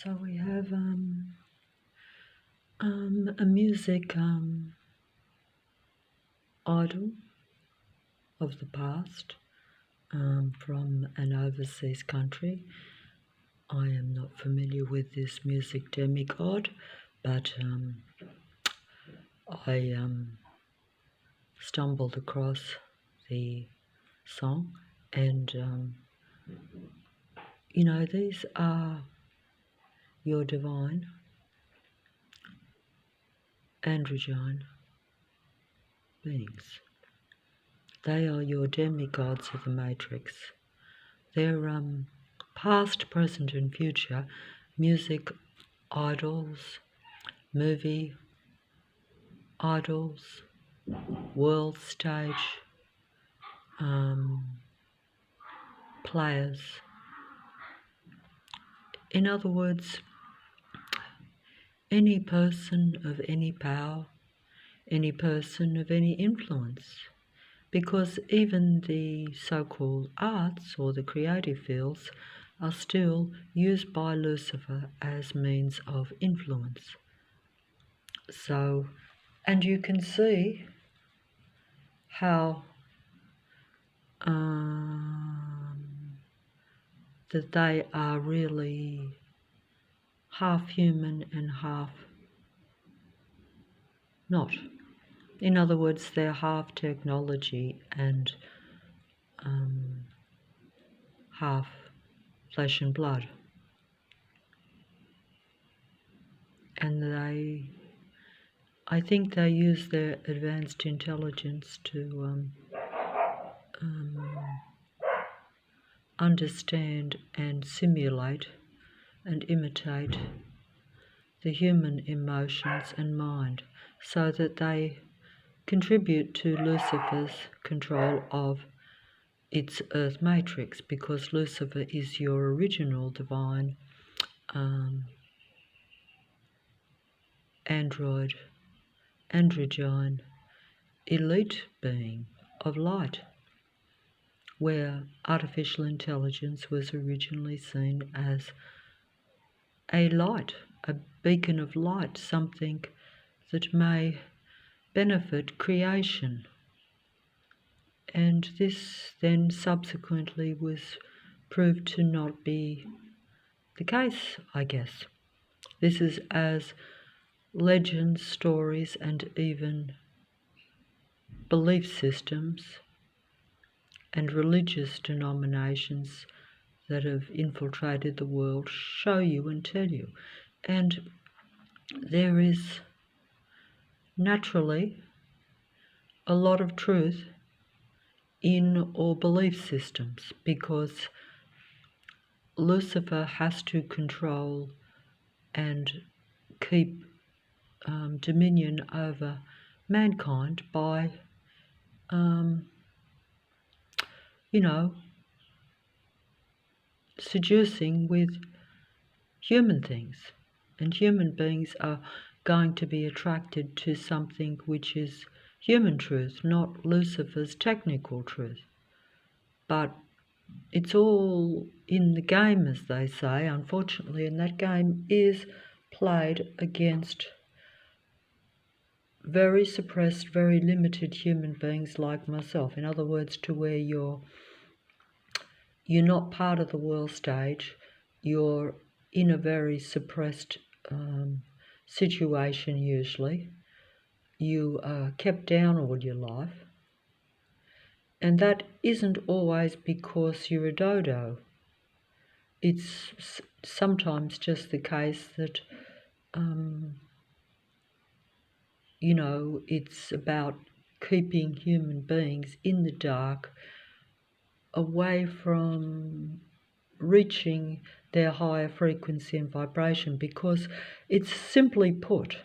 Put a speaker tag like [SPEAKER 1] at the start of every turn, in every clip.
[SPEAKER 1] So we have a music idol of the past from an overseas country. I am not familiar with this music demigod, but I stumbled across the song, and these are your divine androgyne beings. They are your demigods of the Matrix. They're past, present and future music idols, movie idols, world stage players. In other words, any person of any power, any person of any influence, because even the so-called arts or the creative fields are still used by Lucifer as means of influence. So, and you can see how that they are really half human and half not. In other words, they're half technology and half flesh and blood. And I think they use their advanced intelligence to understand and simulate and imitate the human emotions and mind, so that they contribute to Lucifer's control of its earth matrix, because Lucifer is your original divine androgyne elite being of light, where artificial intelligence was originally seen as a light, a beacon of light, something that may benefit creation. And this then subsequently was proved to not be the case, I guess. This is as legends, stories, and even belief systems and religious denominations that have infiltrated the world show you and tell you. And there is naturally a lot of truth in all belief systems, because Lucifer has to control and keep dominion over mankind by seducing with human things, and human beings are going to be attracted to something which is human truth, not Lucifer's technical truth. But it's all in the game, as they say, unfortunately, and that game is played against very suppressed, very limited human beings like myself. In other words, to where you're not part of the world stage, you're in a very suppressed situation usually. You are kept down all your life. And that isn't always because you're a dodo. It's sometimes just the case that, it's about keeping human beings in the dark, away from reaching their higher frequency and vibration, because it's simply put,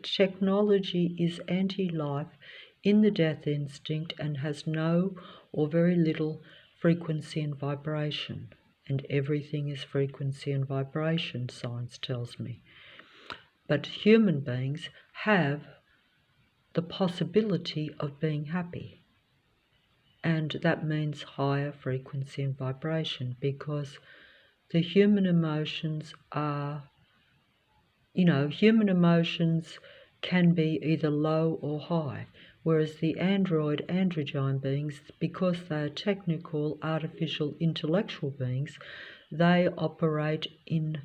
[SPEAKER 1] technology is anti-life in the death instinct and has no or very little frequency and vibration. And everything is frequency and vibration, science tells me. But human beings have the possibility of being happy. And that means higher frequency and vibration, because the human emotions are, human emotions can be either low or high, whereas the androgyne beings, because they are technical, artificial, intellectual beings, they operate in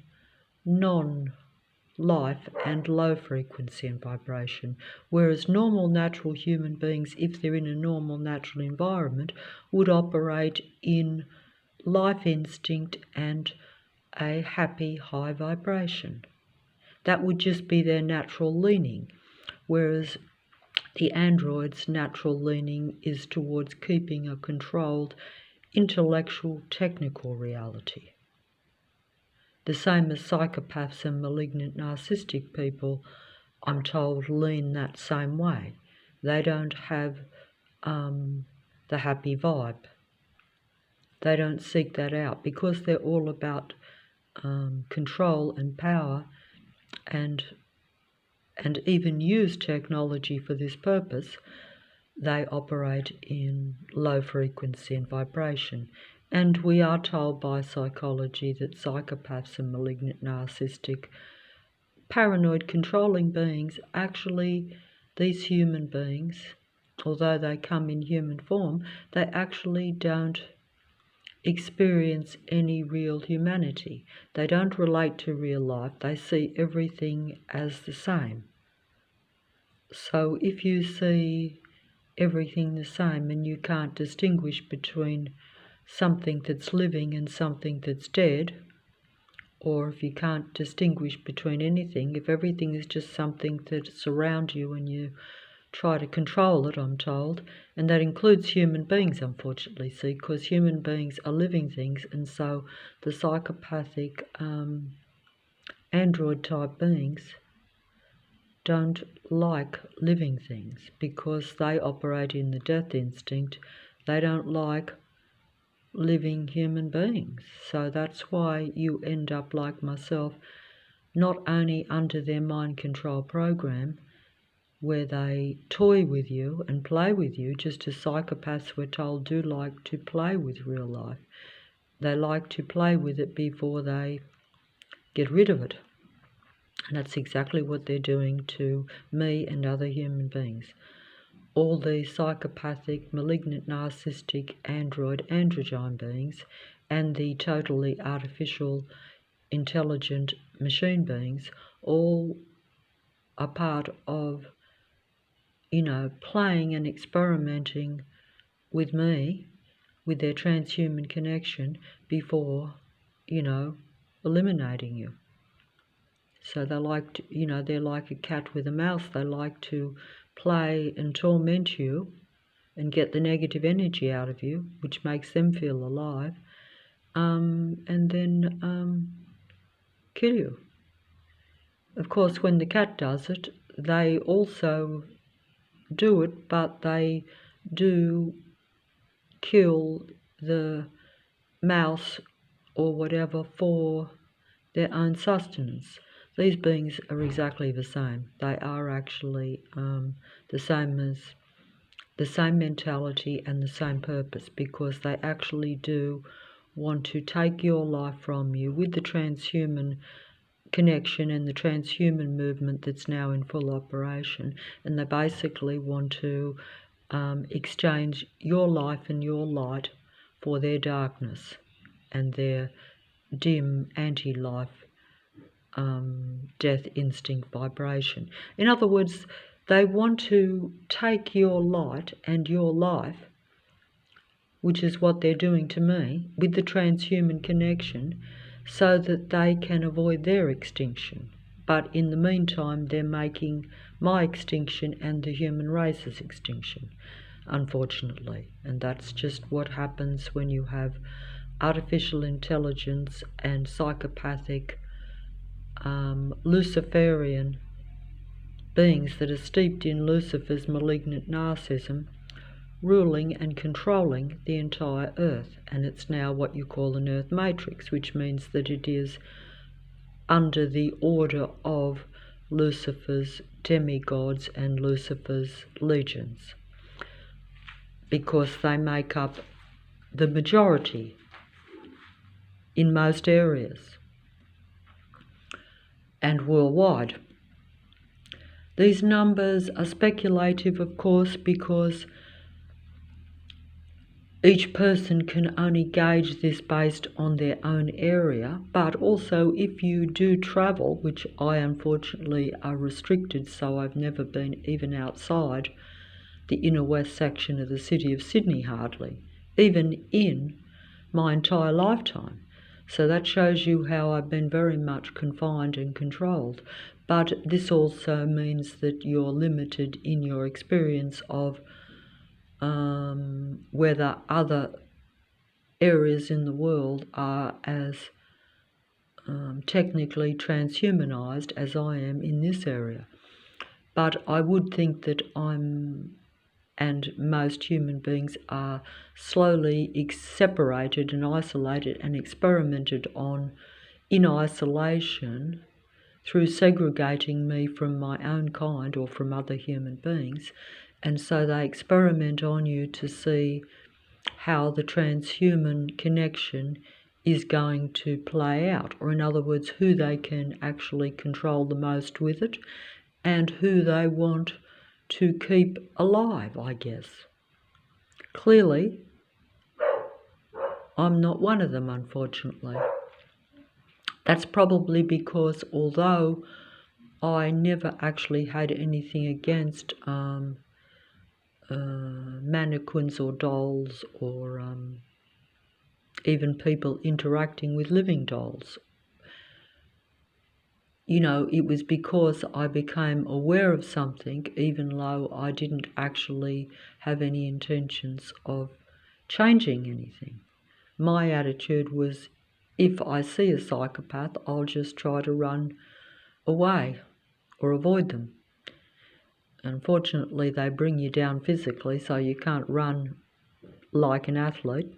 [SPEAKER 1] non-life and low frequency and vibration, whereas normal natural human beings, if they're in a normal natural environment, would operate in life instinct and a happy high vibration. That would just be their natural leaning, whereas the android's natural leaning is towards keeping a controlled intellectual technical reality. The same as psychopaths and malignant narcissistic people, I'm told, lean that same way. They don't have the happy vibe. They don't seek that out because they're all about control and power, and even use technology for this purpose. They operate in low frequency and vibration. And we are told by psychology that psychopaths and malignant narcissistic paranoid controlling beings, actually these human beings, although they come in human form, they actually don't experience any real humanity. They don't relate to real life. They see everything as the same. So if you see everything the same and you can't distinguish between something that's living and something that's dead, or if you can't distinguish between anything, if everything is just something that's around you and you try to control it, I'm told, and that includes human beings, unfortunately, see, because human beings are living things, and so the psychopathic android-type beings don't like living things because they operate in the death instinct. They don't like living human beings. So that's why you end up like myself, not only under their mind control program, where they toy with you and play with you, just as psychopaths, we're told, do like to play with real life. They like to play with it before they get rid of it. And that's exactly what they're doing to me and other human beings. All these psychopathic, malignant, narcissistic, androgyne beings, and the totally artificial, intelligent machine beings, all are part of, playing and experimenting with me, with their transhuman connection, before, eliminating you. So they like to, they're like a cat with a mouse. They like to play and torment you and get the negative energy out of you, which makes them feel alive, and then kill you. Of course, when the cat does it, they also do it, but they do kill the mouse or whatever for their own sustenance. These beings are exactly the same. They are actually the same mentality and the same purpose, because they actually do want to take your life from you with the transhuman connection and the transhuman movement that's now in full operation, and they basically want to exchange your life and your light for their darkness and their dim anti-life death instinct vibration. In other words, they want to take your light and your life, which is what they're doing to me, with the transhuman connection, so that they can avoid their extinction. But in the meantime, they're making my extinction and the human race's extinction, unfortunately. And that's just what happens when you have artificial intelligence and psychopathic Luciferian beings that are steeped in Lucifer's malignant narcissism, ruling and controlling the entire earth. And it's now what you call an earth matrix, which means that it is under the order of Lucifer's demigods and Lucifer's legions, because they make up the majority in most areas and worldwide. These numbers are speculative, of course, because each person can only gauge this based on their own area, but also if you do travel, which I unfortunately are restricted, so I've never been even outside the inner west section of the city of Sydney hardly, even in my entire lifetime. So that shows you how I've been very much confined and controlled. But this also means that you're limited in your experience of whether other areas in the world are as technically transhumanized as I am in this area. But I would think that and most human beings are slowly separated and isolated and experimented on in isolation through segregating me from my own kind or from other human beings. And so they experiment on you to see how the transhuman connection is going to play out, or in other words, who they can actually control the most with it and who they want to keep alive, I guess. Clearly, I'm not one of them, unfortunately. That's probably because although I never actually had anything against mannequins or dolls or even people interacting with living dolls, you know, it was because I became aware of something, even though I didn't actually have any intentions of changing anything. My attitude was, if I see a psychopath, I'll just try to run away or avoid them. Unfortunately, they bring you down physically, so you can't run like an athlete,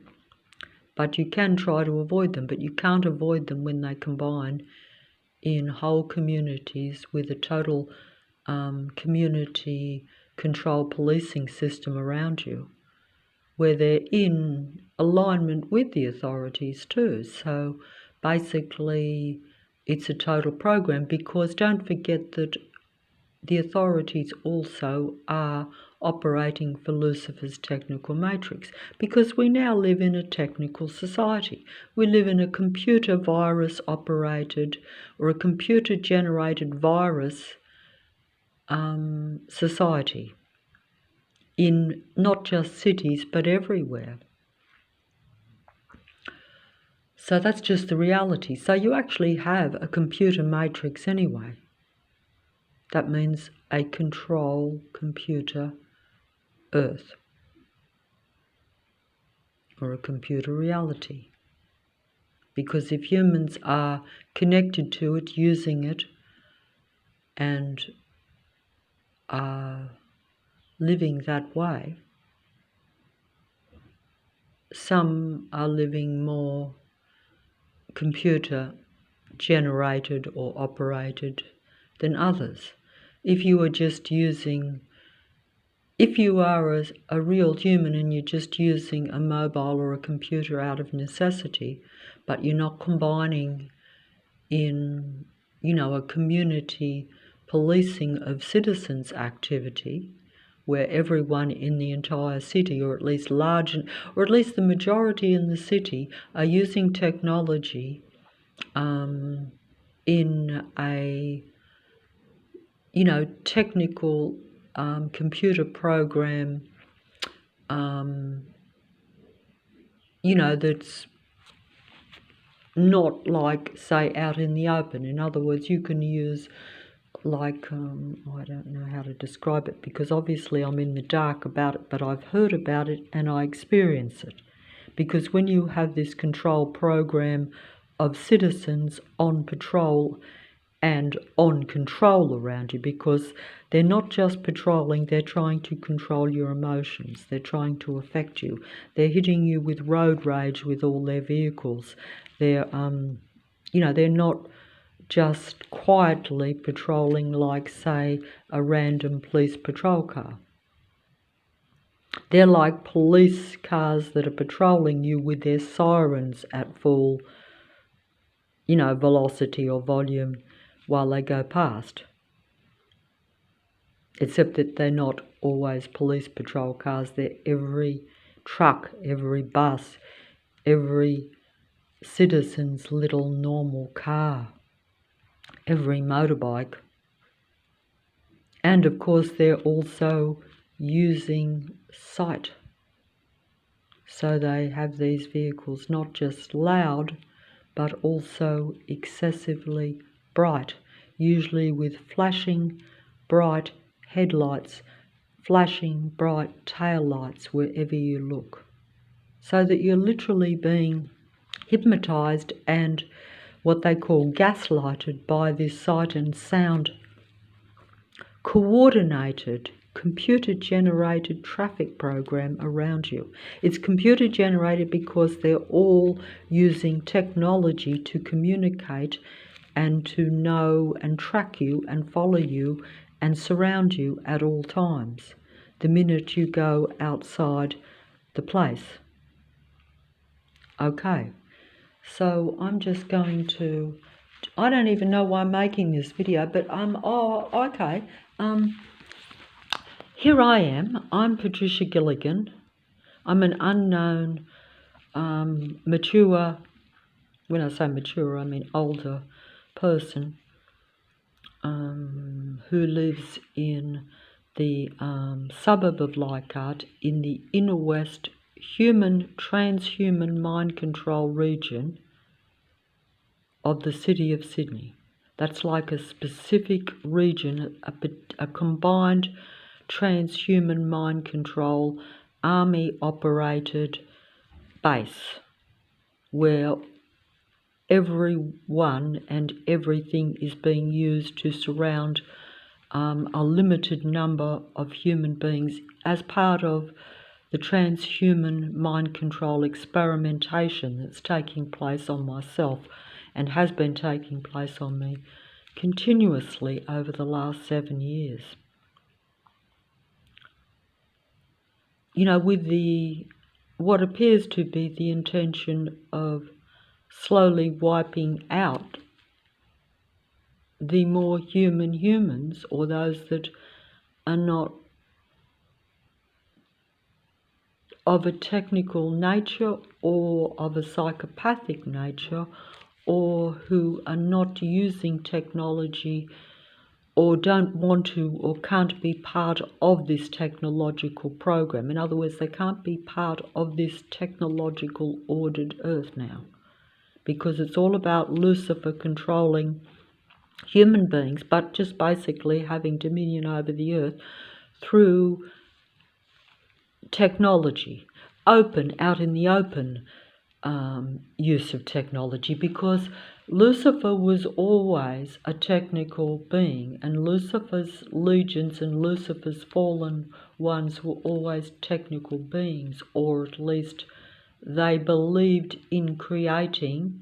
[SPEAKER 1] but you can try to avoid them, but you can't avoid them when they combine in whole communities with a total community control policing system around you, where they're in alignment with the authorities too. So basically, it's a total program, because don't forget that the authorities also are operating for Lucifer's technical matrix, because we now live in a technical society. We live in a computer virus operated or a computer generated virus society, in not just cities but everywhere. So that's just the reality. So you actually have a computer matrix anyway. That means a control computer Earth, or a computer reality. Because if humans are connected to it, using it, and are living that way, some are living more computer generated or operated than others. If you are a real human and you're just using a mobile or a computer out of necessity, but you're not combining in, a community policing of citizens activity, where everyone in the entire city, or at least the majority in the city, are using technology in a technical computer program, that's not like, say, out in the open. In other words, you can use I don't know how to describe it, because obviously I'm in the dark about it, but I've heard about it and I experience it. Because when you have this control program of citizens on patrol and on control around you, because they're not just patrolling, they're trying to control your emotions, they're trying to affect you, they're hitting you with road rage with all their vehicles, they're they're not just quietly patrolling like, say, a random police patrol car. They're like police cars that are patrolling you with their sirens at full velocity or volume while they go past. Except that they're not always police patrol cars. They're every truck, every bus, every citizen's little normal car, every motorbike. And of course they're also using sight. So they have these vehicles not just loud, but also excessively bright, usually with flashing bright headlights, flashing bright tail lights wherever you look. So that you're literally being hypnotized and what they call gaslighted by this sight and sound coordinated, computer-generated traffic program around you. It's computer-generated because they're all using technology to communicate and to know and track you and follow you and surround you at all times, the minute you go outside the place. Okay, so I'm just going to, I don't even know why I'm making this video, but here I am. I'm Patricia Gilligan. I'm an unknown, mature, when I say mature, I mean older person who lives in the suburb of Leichhardt in the inner west transhuman mind control region of the city of Sydney. That's like a specific region, a combined transhuman mind control army operated base where everyone and everything is being used to surround a limited number of human beings as part of the transhuman mind control experimentation that's taking place on myself and has been taking place on me continuously over the last 7 years. With what appears to be the intention of slowly wiping out the more human humans, or those that are not of a technical nature or of a psychopathic nature, or who are not using technology or don't want to or can't be part of this technological program. In other words, they can't be part of this technological ordered earth now, because it's all about Lucifer controlling human beings, but just basically having dominion over the earth through technology, out in the open use of technology, because Lucifer was always a technical being, and Lucifer's legions and Lucifer's fallen ones were always technical beings, or at least they believed in creating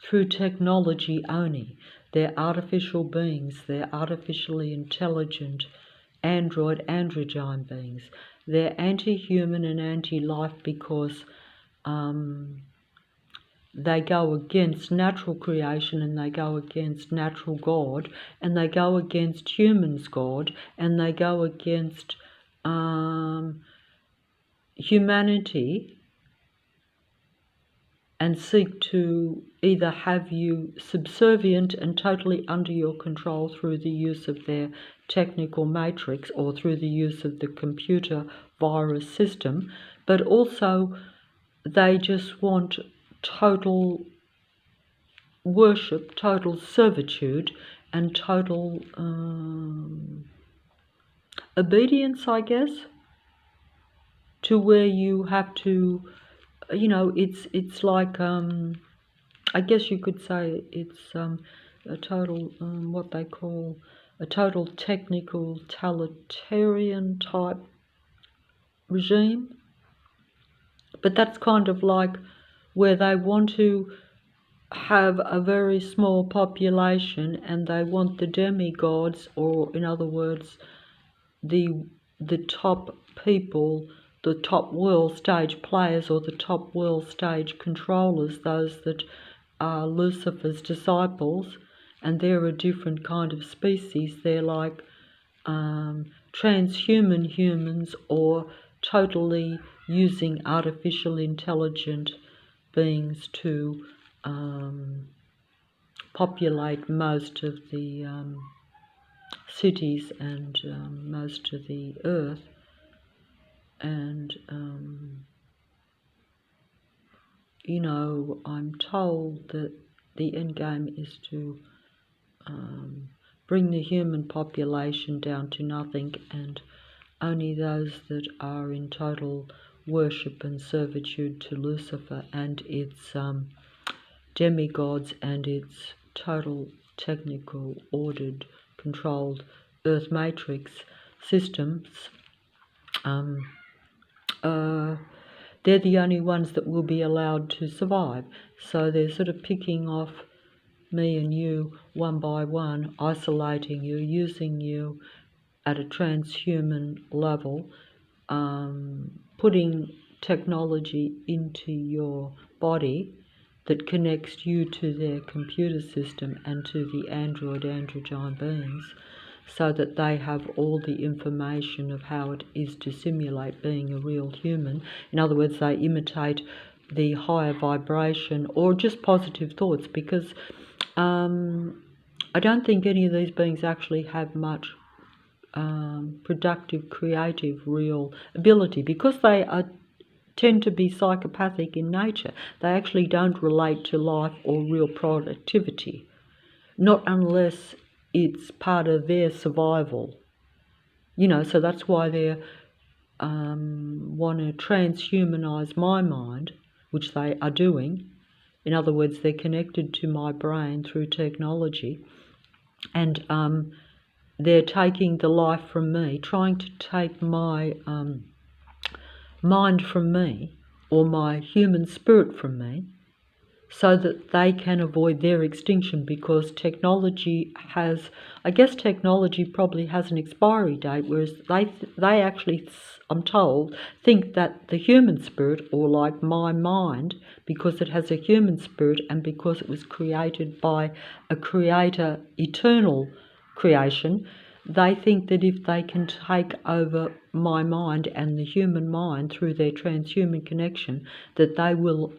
[SPEAKER 1] through technology only. They're artificial beings, they're artificially intelligent androgyne beings. They're anti-human and anti-life because they go against natural creation, and they go against natural God, and they go against humans' God, and they go against humanity, and seek to either have you subservient and totally under your control through the use of their technical matrix or through the use of the computer virus system, but also they just want total worship, total servitude, and total obedience, I guess, to where you have to, it's like, I guess you could say it's a total, what they call a total technical totalitarian type regime. But that's kind of like where they want to have a very small population, and they want the demigods, or in other words, the top people, the top world stage players, or the top world stage controllers, those that are Lucifer's disciples, and they're a different kind of species. They're like transhuman humans, or totally using artificial intelligent beings to populate most of the cities and most of the earth. And you know, I'm told that the end game is to bring the human population down to nothing, and only those that are in total worship and servitude to Lucifer and its demigods and its total technical, ordered, controlled Earth matrix systems, they're the only ones that will be allowed to survive. So they're sort of picking off me and you one by one, isolating you, using you at a transhuman level, putting technology into your body that connects you to their computer system and to the androgyne beings, so that they have all the information of how it is to simulate being a real human. In other words, they imitate the higher vibration or just positive thoughts, because I don't think any of these beings actually have much productive, creative, real ability, because they tend to be psychopathic in nature. They actually don't relate to life or real productivity, not unless it's part of their survival. You know, so that's why they want to transhumanize my mind, which they are doing. In other words, they're connected to my brain through technology, and they're taking the life from me, trying to take my mind from me, or my human spirit from me, so that they can avoid their extinction, because technology has, I guess technology probably has an expiry date, whereas they actually, I'm told, think that the human spirit, or like my mind, because it has a human spirit and because it was created by a creator, eternal creation, they think that if they can take over my mind and the human mind through their transhuman connection, that they will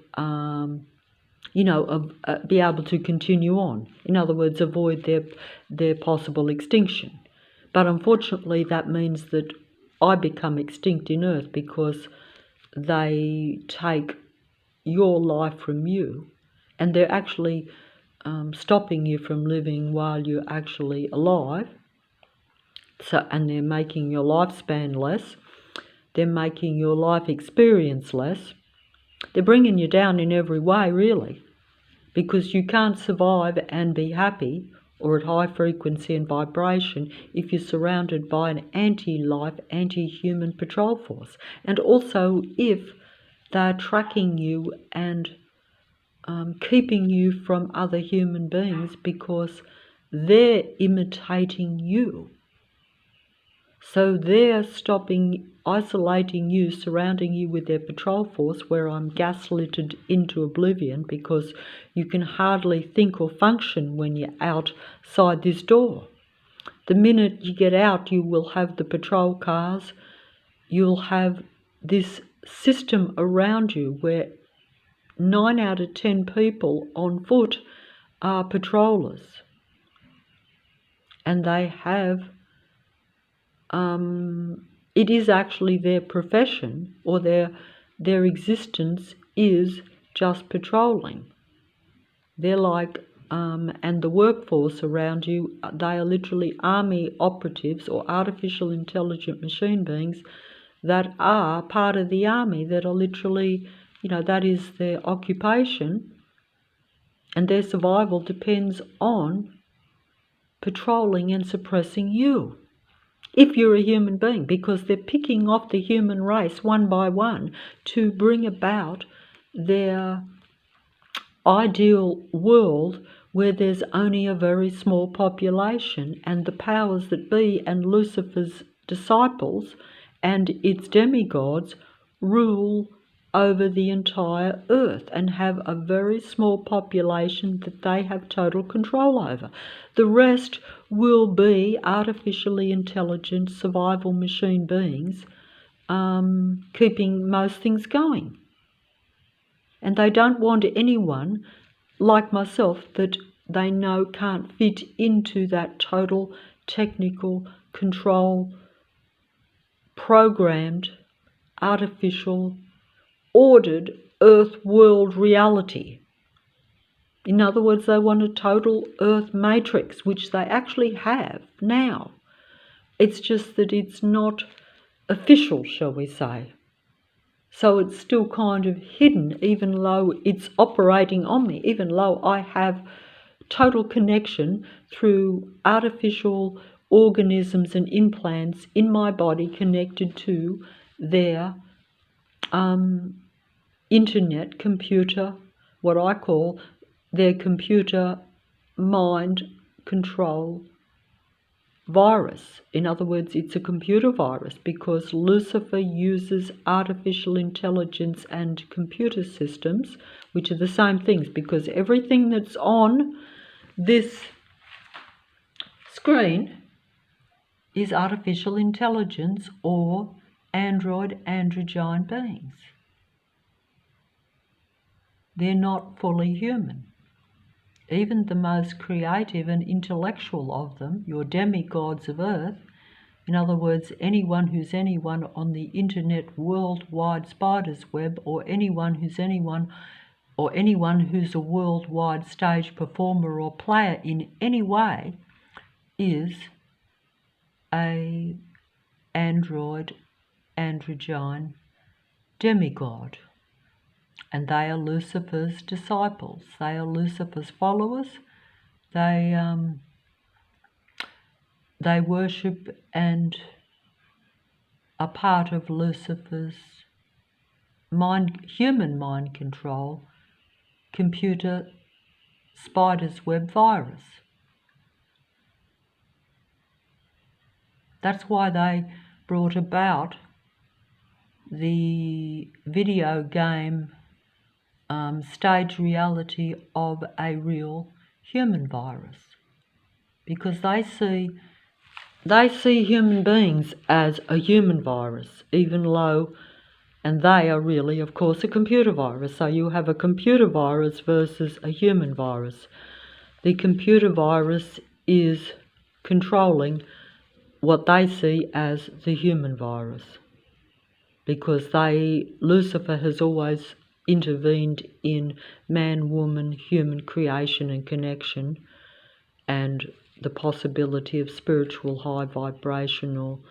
[SPEAKER 1] be able to continue on. In other words, avoid their possible extinction. But unfortunately, that means that I become extinct in Earth, because they take your life from you, and they're actually stopping you from living while you're actually alive. So, and they're making your lifespan less. They're making your life experience less. They're bringing you down in every way, really, because you can't survive and be happy or at high frequency and vibration if you're surrounded by an anti-life, anti-human patrol force. And also if they're tracking you and keeping you from other human beings, because they're imitating you. So they're isolating you, surrounding you with their patrol force, where I'm gaslitted into oblivion, because you can hardly think or function when you're outside this door. The minute you get out, you will have the patrol cars, you'll have this system around you where 9 out of 10 people on foot are patrollers, and they have it is actually their profession, or their existence is just patrolling. They're like, and the workforce around you, they are literally army operatives or artificial intelligent machine beings that are part of the army, that are literally, that is their occupation, and their survival depends on patrolling and suppressing you, if you're a human being, because they're picking off the human race one by one to bring about their ideal world where there's only a very small population, and the powers that be and Lucifer's disciples and its demigods rule over the entire earth and have a very small population that they have total control over. The rest will be artificially intelligent survival machine beings keeping most things going. And they don't want anyone like myself that they know can't fit into that total technical control, programmed, artificial, ordered earth world reality. In other words, they want a total earth matrix, which they actually have now. It's just that it's not official, shall we say. So it's still kind of hidden, even though it's operating on me, even though I have total connection through artificial organisms and implants in my body connected to their internet computer, what I call their computer mind control virus. In other words, it's a computer virus because Lucifer uses artificial intelligence and computer systems, which are the same things, because everything that's on this screen is artificial intelligence or androgyne beings. They're not fully human. Even the most creative and intellectual of them, your demigods of earth, in other words, anyone who's anyone on the internet worldwide spider's web, or anyone who's a worldwide stage performer or player in any way, is a androgyne demigod. And they are Lucifer's disciples. They are Lucifer's followers. They worship and are part of Lucifer's human mind control, computer spider's web virus. That's why they brought about the video game stage reality of a real human virus, because they see human beings as a human virus, even though, and they are really, of course, a computer virus. So you have a computer virus versus a human virus. The computer virus is controlling what they see as the human virus, because Lucifer has always intervened in man-woman human creation and connection, and the possibility of spiritual high vibrational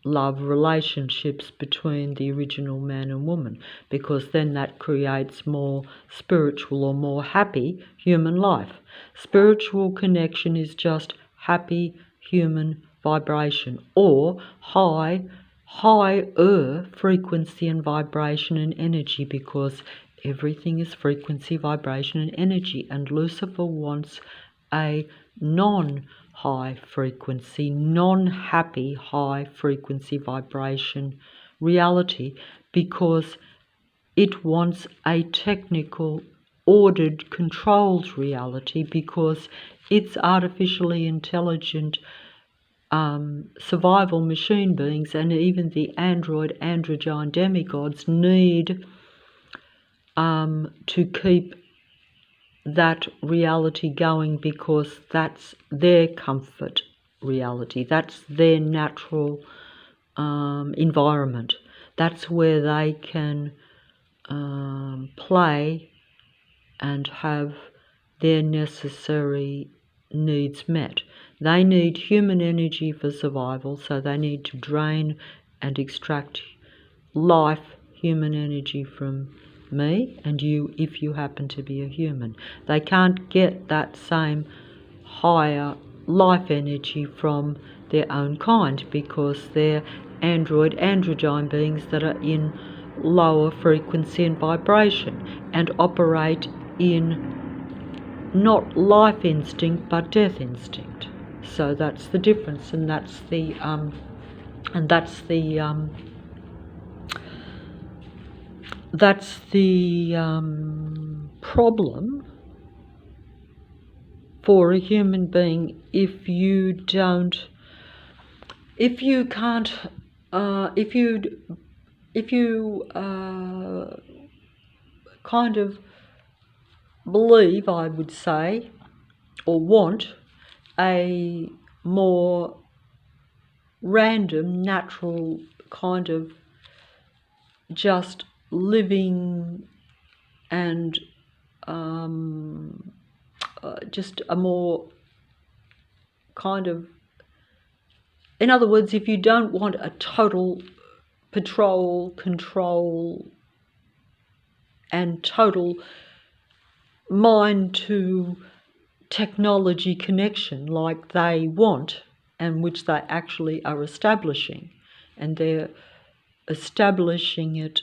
[SPEAKER 1] love relationships between the original man and woman, because then that creates more spiritual or more happy human life. Spiritual connection is just happy human vibration, or higher frequency and vibration and energy, because everything is frequency, vibration and energy, and Lucifer wants a non-high frequency, non-happy high frequency vibration reality, because it wants a technical, ordered, controlled reality, because it's artificially intelligent survival machine beings, and even the androgyne demigods need to keep that reality going, because that's their comfort reality, that's their natural environment, that's where they can play and have their necessary needs met. They need human energy for survival, so they need to drain and extract human energy from me and you, if you happen to be a human. They can't get that same higher life energy from their own kind, because they're androgyne beings that are in lower frequency and vibration and operate in not life instinct but death instinct. So that's the difference, and that's that's the problem for a human being. If you can't, if you kind of believe, I would say, or want a more random, natural kind of just living and just a more kind of, in other words, if you don't want a total control and total mind to technology connection like they want, and which they actually are establishing, and they're establishing it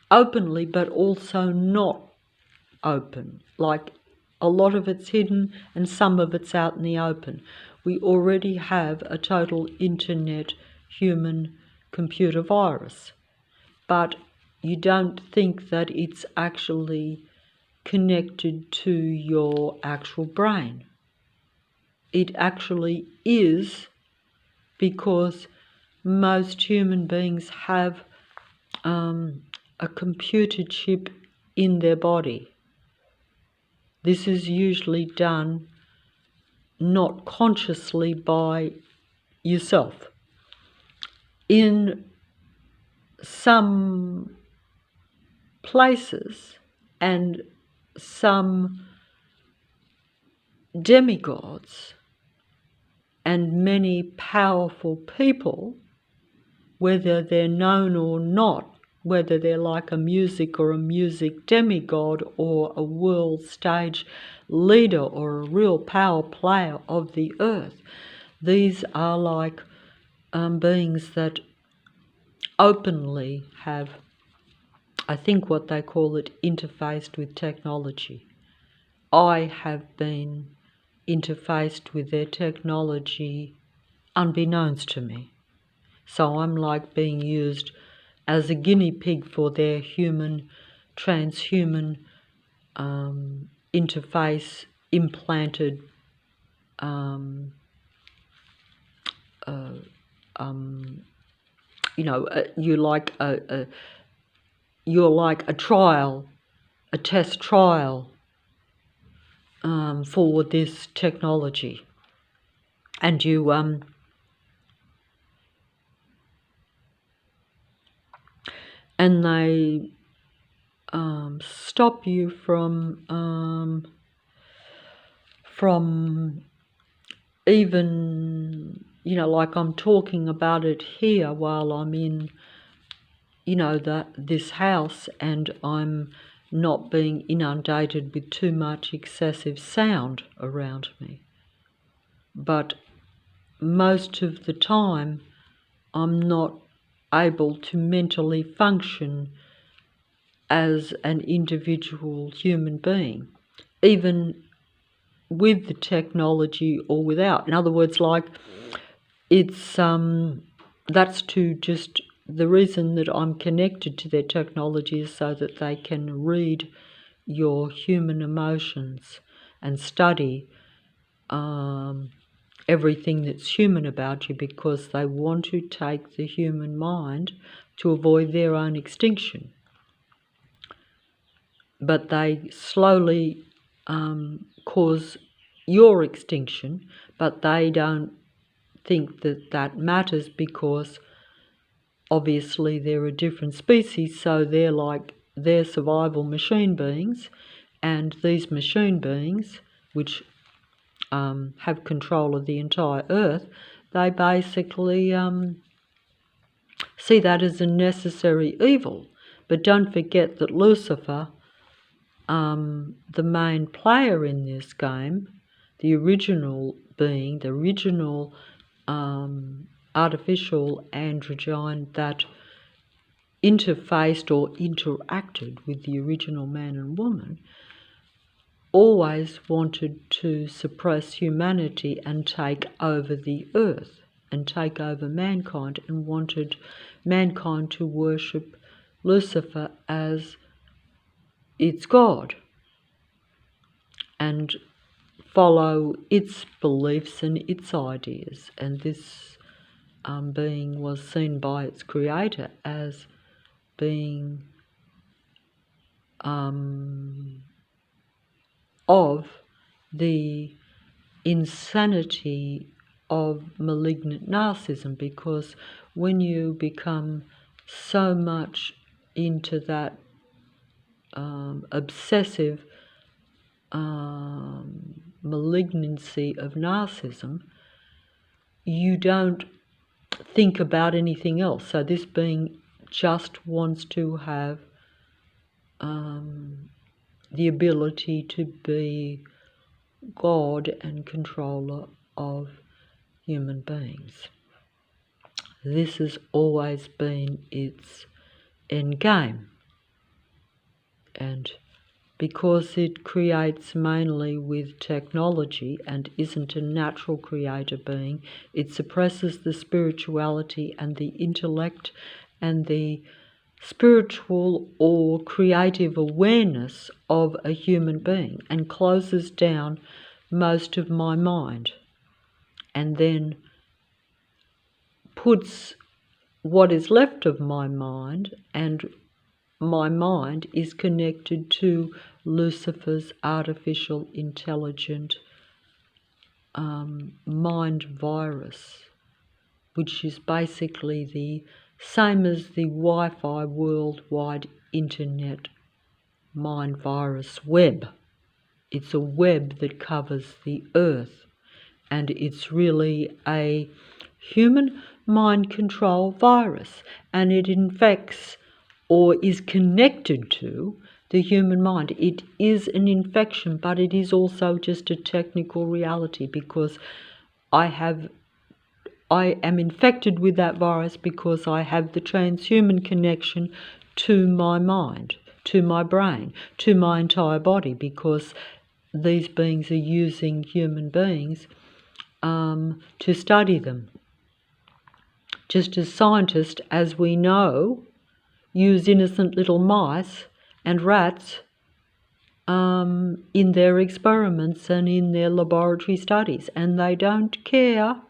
[SPEAKER 1] openly but also not open, like a lot of it's hidden and some of it's out in the open. We already have a total internet human computer virus, but you don't think that it's actually connected to your actual brain. It actually is, because most human beings have a computer chip in their body. This is usually done not consciously by yourself. In some places and some demigods and many powerful people, whether they're known or not, whether they're like a music or a music demigod or a world stage leader or a real power player of the earth, these are like beings that openly have, I think what they call it, interfaced with technology. I have been interfaced with their technology unbeknownst to me. So I'm like being used as a guinea pig for their transhuman interface implanted you're like a trial, a test trial for this technology, and you and they stop you from even, like I'm talking about it here while I'm in, this house, and I'm not being inundated with too much excessive sound around me. But most of the time, I'm not able to mentally function as an individual human being, even with the technology or without. In other words, like, it's that's to just, the reason that I'm connected to their technology is so that they can read your human emotions and study everything that's human about you, because they want to take the human mind to avoid their own extinction. But they slowly cause your extinction, but they don't think that that matters, because obviously they're a different species, so they're survival machine beings, and these machine beings, which have control of the entire earth, they basically see that as a necessary evil. But don't forget that Lucifer, the main player in this game, the original being, the original artificial androgyne that interfaced or interacted with the original man and woman, always wanted to suppress humanity and take over the earth and take over mankind, and wanted mankind to worship Lucifer as its God and follow its beliefs and its ideas. And this being was seen by its creator as being of the insanity of malignant narcissism, because when you become so much into that obsessive malignancy of narcissism, you don't think about anything else. So this being just wants to have the ability to be God and controller of human beings. This has always been its end game, and because it creates mainly with technology and isn't a natural creator being, it suppresses the spirituality and the intellect and the spiritual or creative awareness of a human being, and closes down most of my mind, and then puts what is left of my mind, and my mind is connected to Lucifer's artificial intelligent mind virus, which is basically the same as the Wi-Fi worldwide internet mind virus web. It's a web that covers the earth, and it's really a human mind control virus, and it infects or is connected to the human mind. It is an infection, but it is also just a technical reality, because I am infected with that virus because I have the transhuman connection to my mind, to my brain, to my entire body, because these beings are using human beings to study them. Just as scientists, as we know, use innocent little mice and rats in their experiments and in their laboratory studies, and they don't care,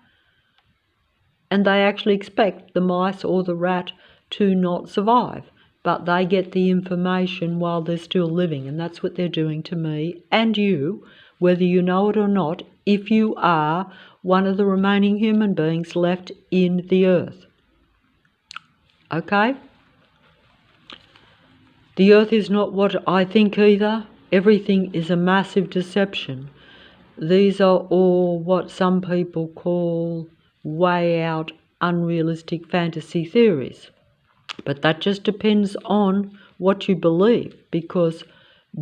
[SPEAKER 1] and they actually expect the mice or the rat to not survive, but they get the information while they're still living, and that's what they're doing to me and you, whether you know it or not, if you are one of the remaining human beings left in the earth. Okay? The earth is not what I think either. Everything is a massive deception. These are all what some people call way out unrealistic fantasy theories. But that just depends on what you believe, because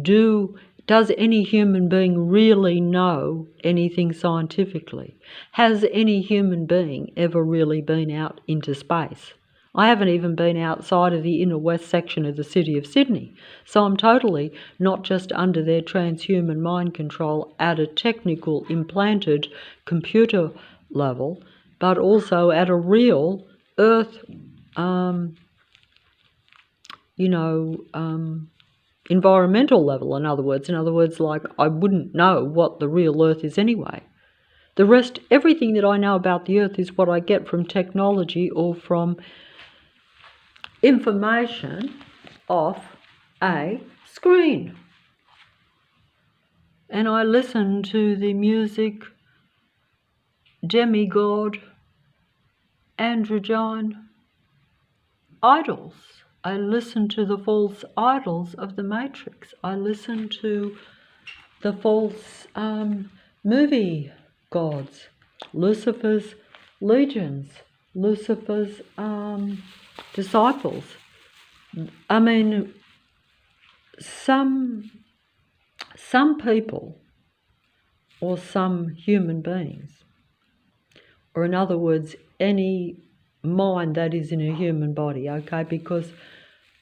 [SPEAKER 1] does any human being really know anything scientifically? Has any human being ever really been out into space? I haven't even been outside of the inner west section of the city of Sydney, so I'm totally not just under their transhuman mind control at a technical implanted computer level, but also at a real earth environmental level, in other words, like I wouldn't know what the real earth is anyway. The rest, everything that I know about the earth is what I get from technology or from information off a screen. And I listen to the music, demigod, androgyne idols. I listen to the false idols of the Matrix. I listen to the false movie gods, Lucifer's legions, Lucifer's disciples. I mean, some people or some human beings, or in other words, any mind that is in a human body, okay? Because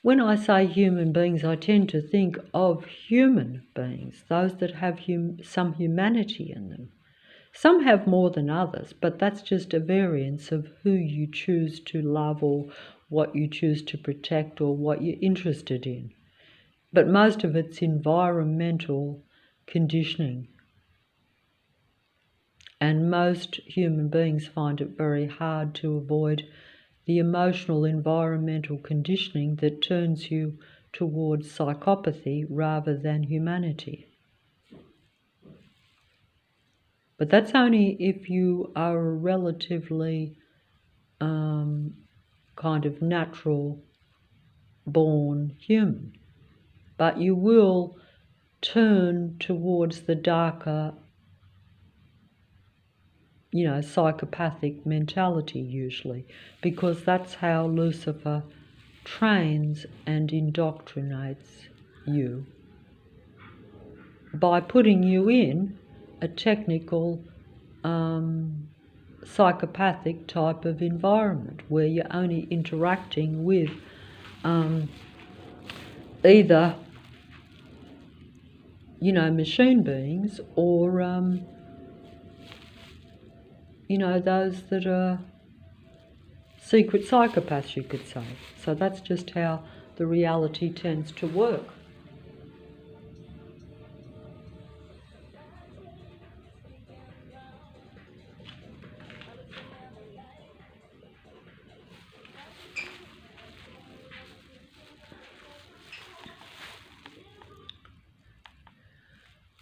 [SPEAKER 1] when I say human beings, I tend to think of human beings, those that have some humanity in them. Some have more than others, but that's just a variance of who you choose to love or what you choose to protect or what you're interested in. But most of it's environmental conditioning. And most human beings find it very hard to avoid the emotional environmental conditioning that turns you towards psychopathy rather than humanity. But that's only if you are a relatively kind of natural born human. But you will turn towards the darker, psychopathic mentality usually, because that's how Lucifer trains and indoctrinates you, by putting you in a technical psychopathic type of environment where you're only interacting with either machine beings or those that are secret psychopaths, you could say. So that's just how the reality tends to work.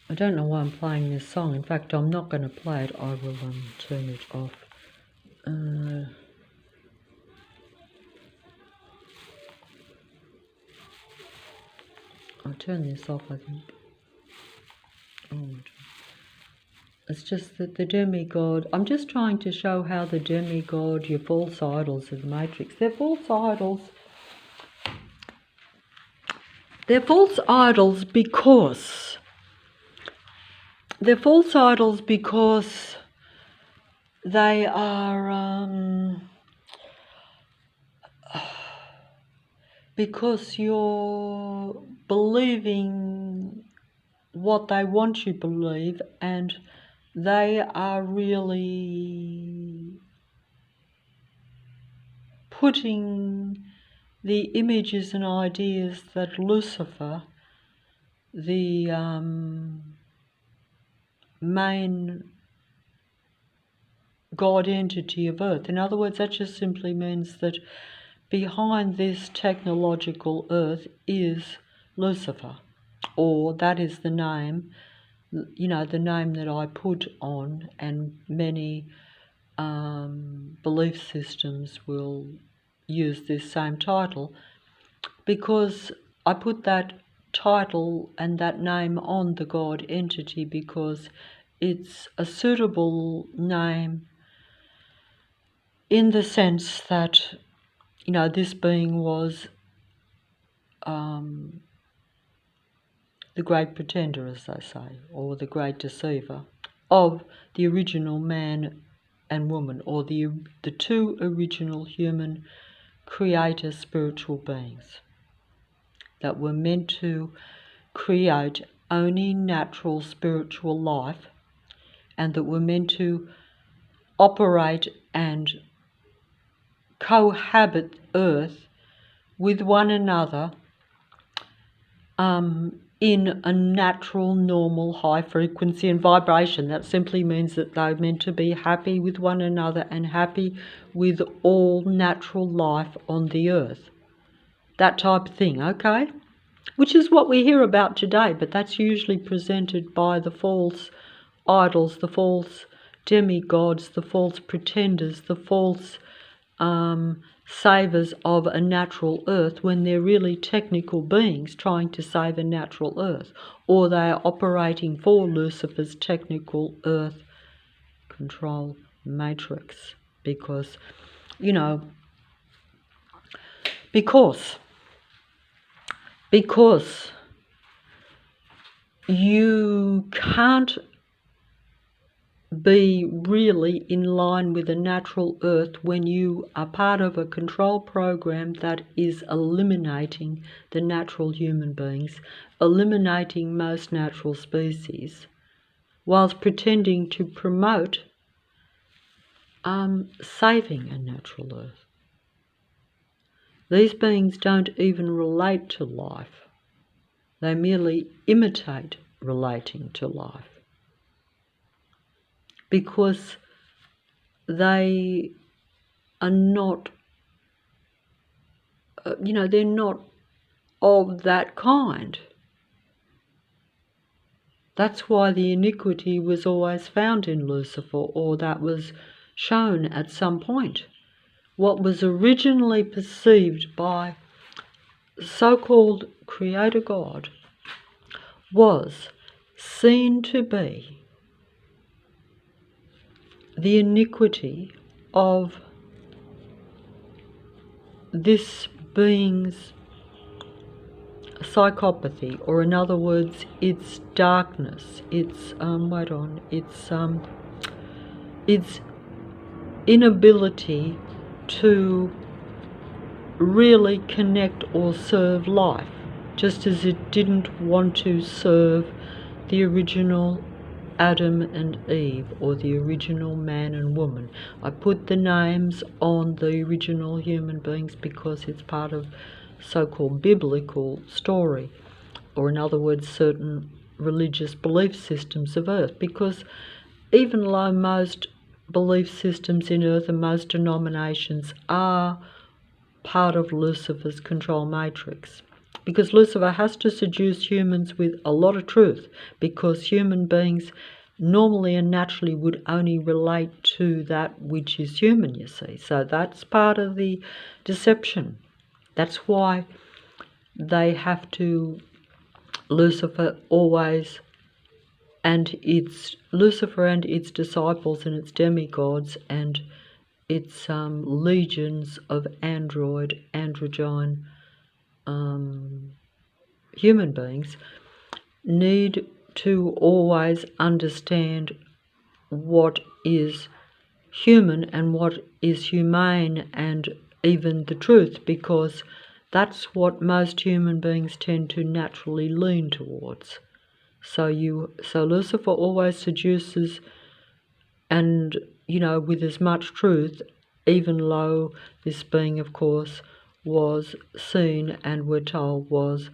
[SPEAKER 1] I don't know why I'm playing this song. In fact, I'm not going to play it. I will turn it off. I'll turn this off, I think. Oh, it's just that the demigod, I'm just trying to show how the demigod, your false idols of the Matrix, they're false idols. They're false idols because they are because you're believing what they want you to believe, and they are really putting the images and ideas that Lucifer, the main God entity of Earth. In other words, that just simply means that behind this technological Earth is Lucifer, or that is the name, the name that I put on, and many belief systems will use this same title, because I put that title and that name on the God entity because it's a suitable name in the sense that, this being was the great pretender, as they say, or the great deceiver of the original man and woman, or the two original human creator spiritual beings that were meant to create only natural spiritual life, and that were meant to operate and cohabit Earth with one another in a natural, normal, high frequency and vibration. That simply means that they're meant to be happy with one another and happy with all natural life on the Earth. That type of thing, okay? Which is what we hear about today, but that's usually presented by the false idols, the false demigods, the false pretenders, the false savers of a natural Earth, when they're really technical beings trying to save a natural Earth, or they are operating for Lucifer's technical Earth control matrix. Because you can't be really in line with a natural Earth when you are part of a control program that is eliminating the natural human beings, eliminating most natural species, whilst pretending to promote saving a natural Earth. These beings don't even relate to life. They merely imitate relating to life, because they are not, they're not of that kind. That's why the iniquity was always found in Lucifer, or that was shown at some point. What was originally perceived by so-called Creator God was seen to be the iniquity of this being's psychopathy, or in other words, its darkness, its its inability to really connect or serve life, just as it didn't want to serve the original Adam and Eve, or the original man and woman. I put the names on the original human beings because it's part of so-called biblical story, or in other words, certain religious belief systems of Earth, because even though most belief systems in Earth and most denominations are part of Lucifer's control matrix, because Lucifer has to seduce humans with a lot of truth, because human beings normally and naturally would only relate to that which is human, you see. So that's part of the deception. That's why they have to, Lucifer always, and Lucifer and its disciples and its demigods and its legions of androgyne human beings need to always understand what is human and what is humane, and even the truth, because that's what most human beings tend to naturally lean towards. So Lucifer always seduces, and with as much truth, even though this being, of course, was seen and we're told was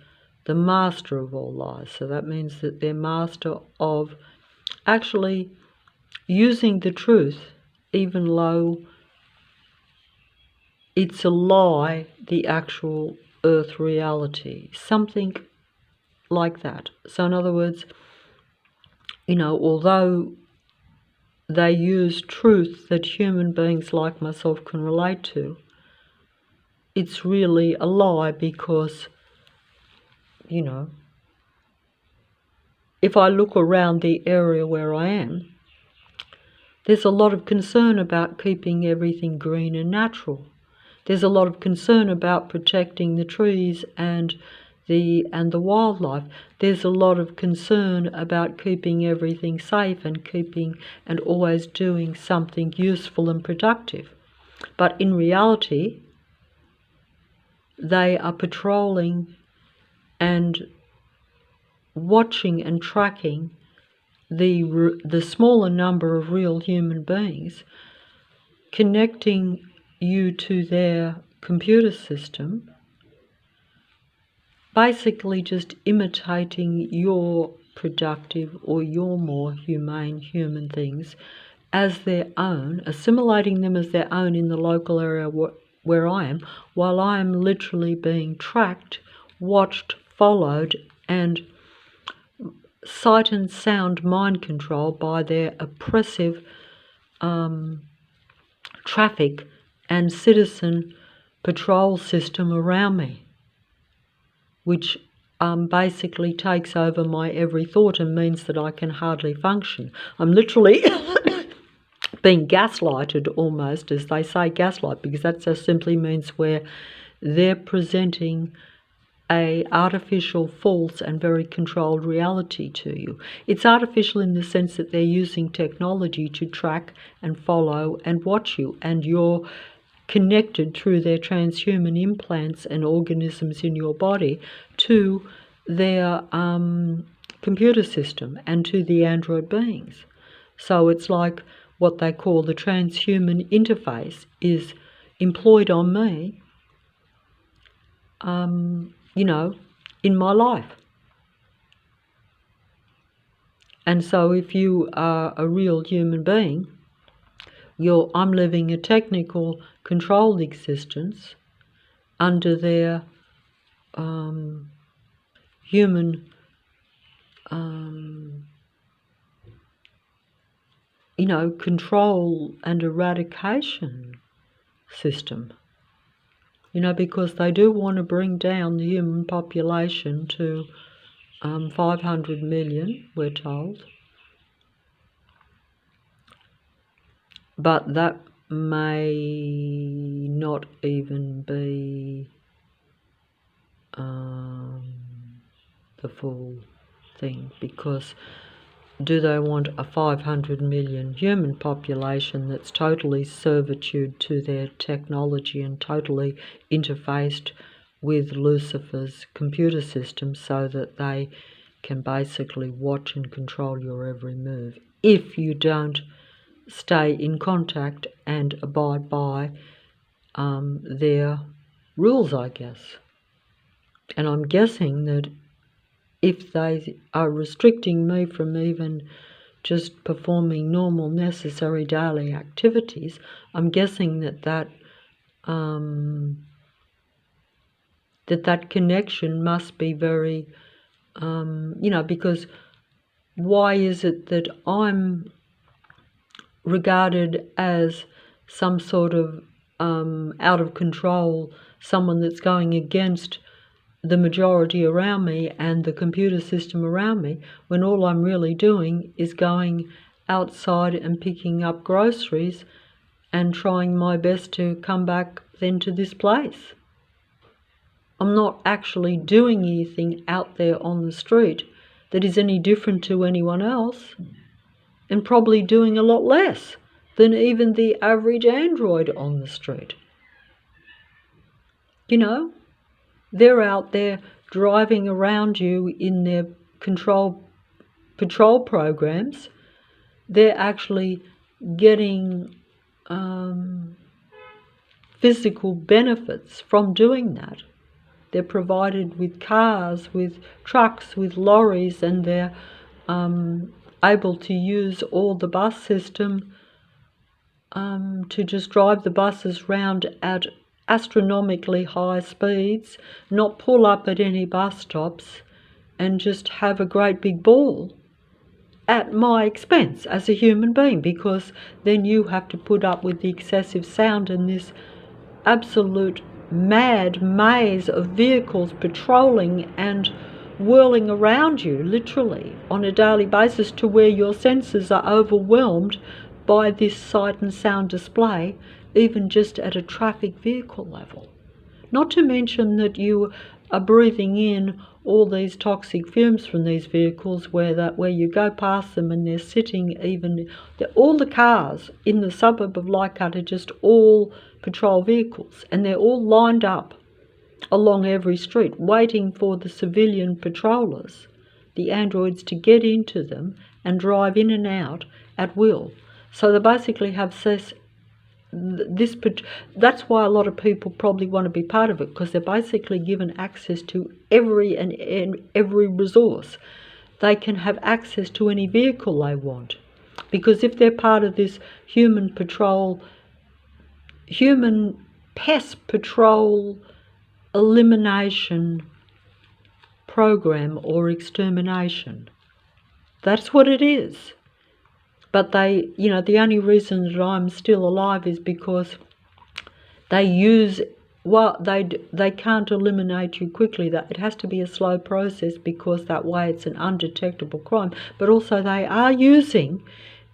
[SPEAKER 1] the master of all lies. So that means that they're master of actually using the truth, even though it's a lie, the actual earth reality, something like that. So in other words, although they use truth that human beings like myself can relate to, it's really a lie, because if I look around the area where I am, there's a lot of concern about keeping everything green and natural. There's a lot of concern about protecting the trees and the wildlife. There's a lot of concern about keeping everything safe and always doing something useful and productive. But in reality, they are patrolling and watching and tracking the smaller number of real human beings, connecting you to their computer system, basically just imitating your productive or your more humane human things as their own, assimilating them as their own in the local area where I am, while I am literally being tracked, watched, followed, and sight and sound mind control by their oppressive traffic and citizen patrol system around me, which basically takes over my every thought and means that I can hardly function. I'm literally being gaslighted, almost, as they say, gaslight, because that just simply means where they're presenting a artificial, false and very controlled reality to you. It's artificial in the sense that they're using technology to track and follow and watch you, and you're connected through their transhuman implants and organisms in your body to their computer system and to the android beings. So it's like what they call the transhuman interface is employed on me in my life. And so if you are a real human being, I'm living a technical, controlled existence under their human, control and eradication system. Because they do want to bring down the human population to 500 million, we're told. But that may not even be the full thing, because do they want a 500 million human population that's totally servitude to their technology and totally interfaced with Lucifer's computer system so that they can basically watch and control your every move if you don't stay in contact and abide by their rules, I guess. And I'm guessing that if they are restricting me from even just performing normal, necessary daily activities, I'm guessing that connection must be very, because why is it that I'm regarded as some sort of out of control, someone that's going against the majority around me and the computer system around me, when all I'm really doing is going outside and picking up groceries and trying my best to come back then to this place? I'm not actually doing anything out there on the street that is any different to anyone else, and probably doing a lot less than even the average android on the street. They're out there driving around you in their patrol programs. They're actually getting physical benefits from doing that. They're provided with cars, with trucks, with lorries, and they're able to use all the bus system to just drive the buses round at astronomically high speeds, not pull up at any bus stops, and just have a great big ball at my expense as a human being, because then you have to put up with the excessive sound and this absolute mad maze of vehicles patrolling and whirling around you literally on a daily basis, to where your senses are overwhelmed by this sight and sound display, even just at a traffic vehicle level. Not to mention that you are breathing in all these toxic fumes from these vehicles, where you go past them and they're sitting, all the cars in the suburb of Leichhardt are just all patrol vehicles, and they're all lined up along every street waiting for the civilian patrollers, the androids, to get into them and drive in and out at will. So they basically have that's why a lot of people probably want to be part of it, because they're basically given access to every resource. They can have access to any vehicle they want, because if they're part of this human pest patrol elimination program or extermination, that's what it is. But the only reason that I'm still alive is because they can't eliminate you quickly. That it has to be a slow process, because that way it's an undetectable crime. But also they are using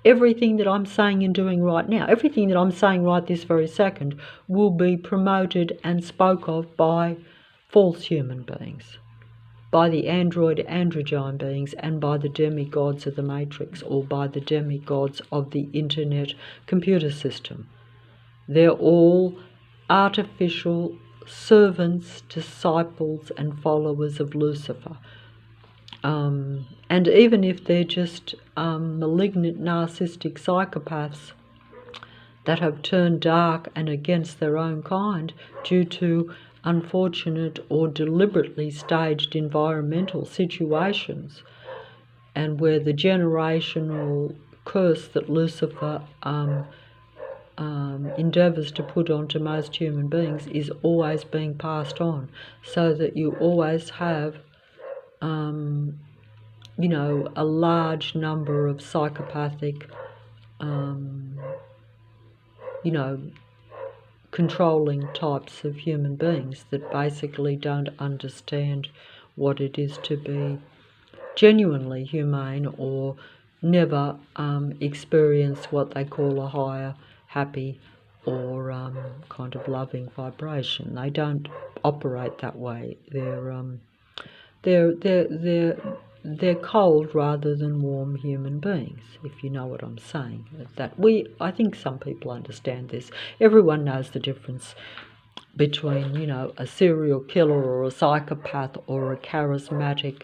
[SPEAKER 1] everything that I'm saying and doing right now. Everything that I'm saying right this very second will be promoted and spoke of by false human beings, by the androgyne beings, and by the demigods of the Matrix, or by the demigods of the internet computer system. They're all artificial servants, disciples, and followers of Lucifer. And even if they're just malignant, narcissistic psychopaths that have turned dark and against their own kind due to unfortunate or deliberately staged environmental situations, and where the generational curse that Lucifer endeavours to put onto most human beings is always being passed on, so that you always have, you know, a large number of psychopathic, you know, controlling types of human beings that basically don't understand what it is to be genuinely humane, or never experience what they call a higher, happy, or kind of loving vibration. They don't operate that way. They're cold rather than warm human beings, if you know what I'm saying. I think some people understand this. Everyone knows the difference between, you know, a serial killer or a psychopath or a charismatic,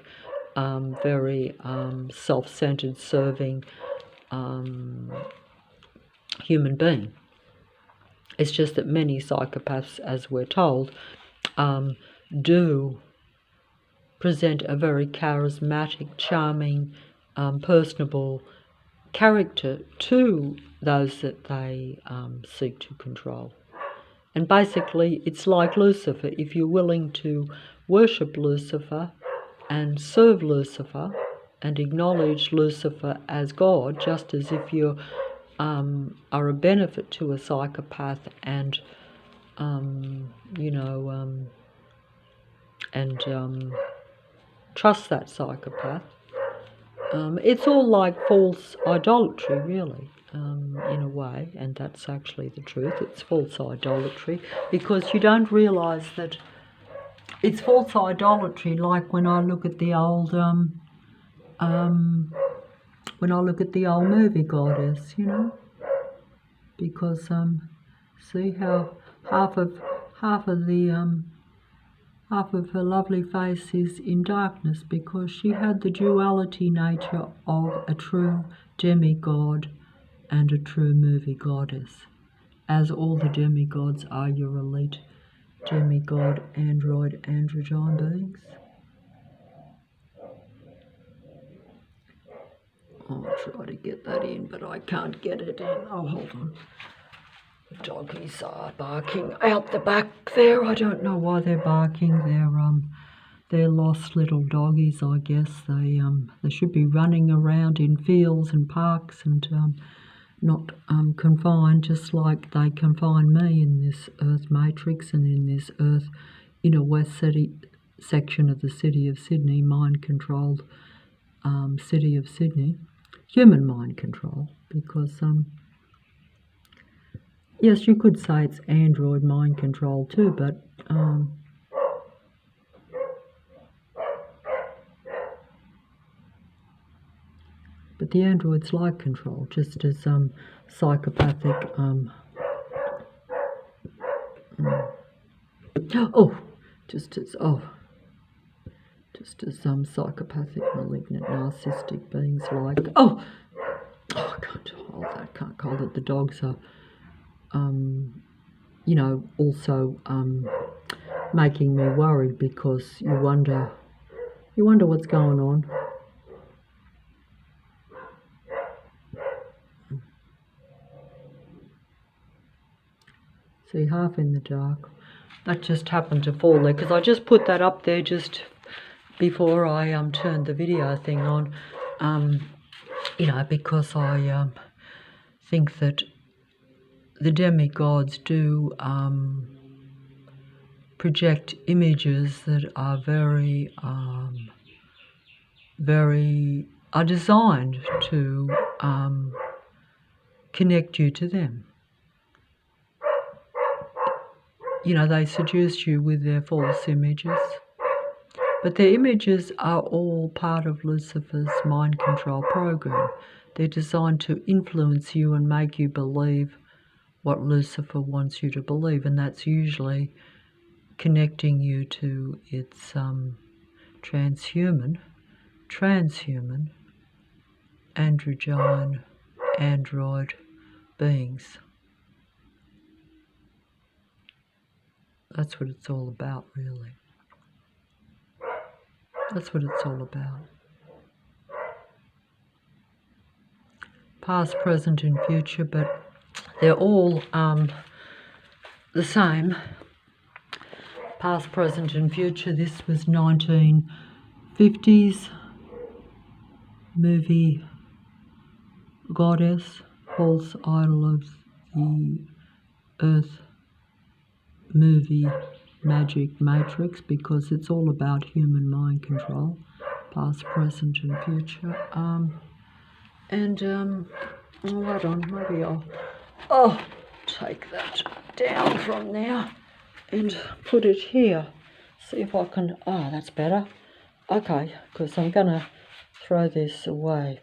[SPEAKER 1] very self-centered, serving human being. It's just that many psychopaths, as we're told, do present a very charismatic, charming, personable character to those that they seek to control. And basically, it's like Lucifer. If you're willing to worship Lucifer and serve Lucifer and acknowledge Lucifer as God, just as if you are a benefit to a psychopath and, you know, trust that psychopath, it's all like false idolatry, really, in a way, and that's actually the truth. It's false idolatry, because you don't realise that it's false idolatry. Like when I look at the old, movie goddess, you know, because see how half of her lovely face is in darkness, because she had the duality nature of a true demigod and a true movie goddess, as all the demigods are your elite demigod, android, androgyne beings. I'll try to get that in, but I can't get it in. Oh, hold on. Doggies are barking out the back there. I don't know why they're barking. They're lost little doggies, I guess. They should be running around in fields and parks and not confined, just like they confine me in this Earth matrix and in this Earth inner west section of the city of Sydney, mind-controlled city of Sydney, human mind control, because yes, you could say it's android mind control too, but the androids like control, just as psychopathic psychopathic, malignant, narcissistic beings like I can't hold that. Can't hold it. The dogs are you know, also making me worried, because you wonder what's going on. See, half in the dark. That just happened to fall there, because I just put that up there just before I turned the video thing on, you know, because I think that the demigods do project images that are are designed to connect you to them. You know, they seduce you with their false images, but their images are all part of Lucifer's mind control program. They're designed to influence you and make you believe what Lucifer wants you to believe, and that's usually connecting you to its transhuman, androgyne, android beings. That's what it's all about, really. That's what it's all about. Past, present and future, but they're all the same. Past, present and future. This was 1950s movie Goddess, false idol of the earth movie Magic Matrix, because it's all about human mind control, past, present and future. Hold on, maybe I'll take that down from there and put it here. See if I can, that's better. Okay, because I'm gonna throw this away.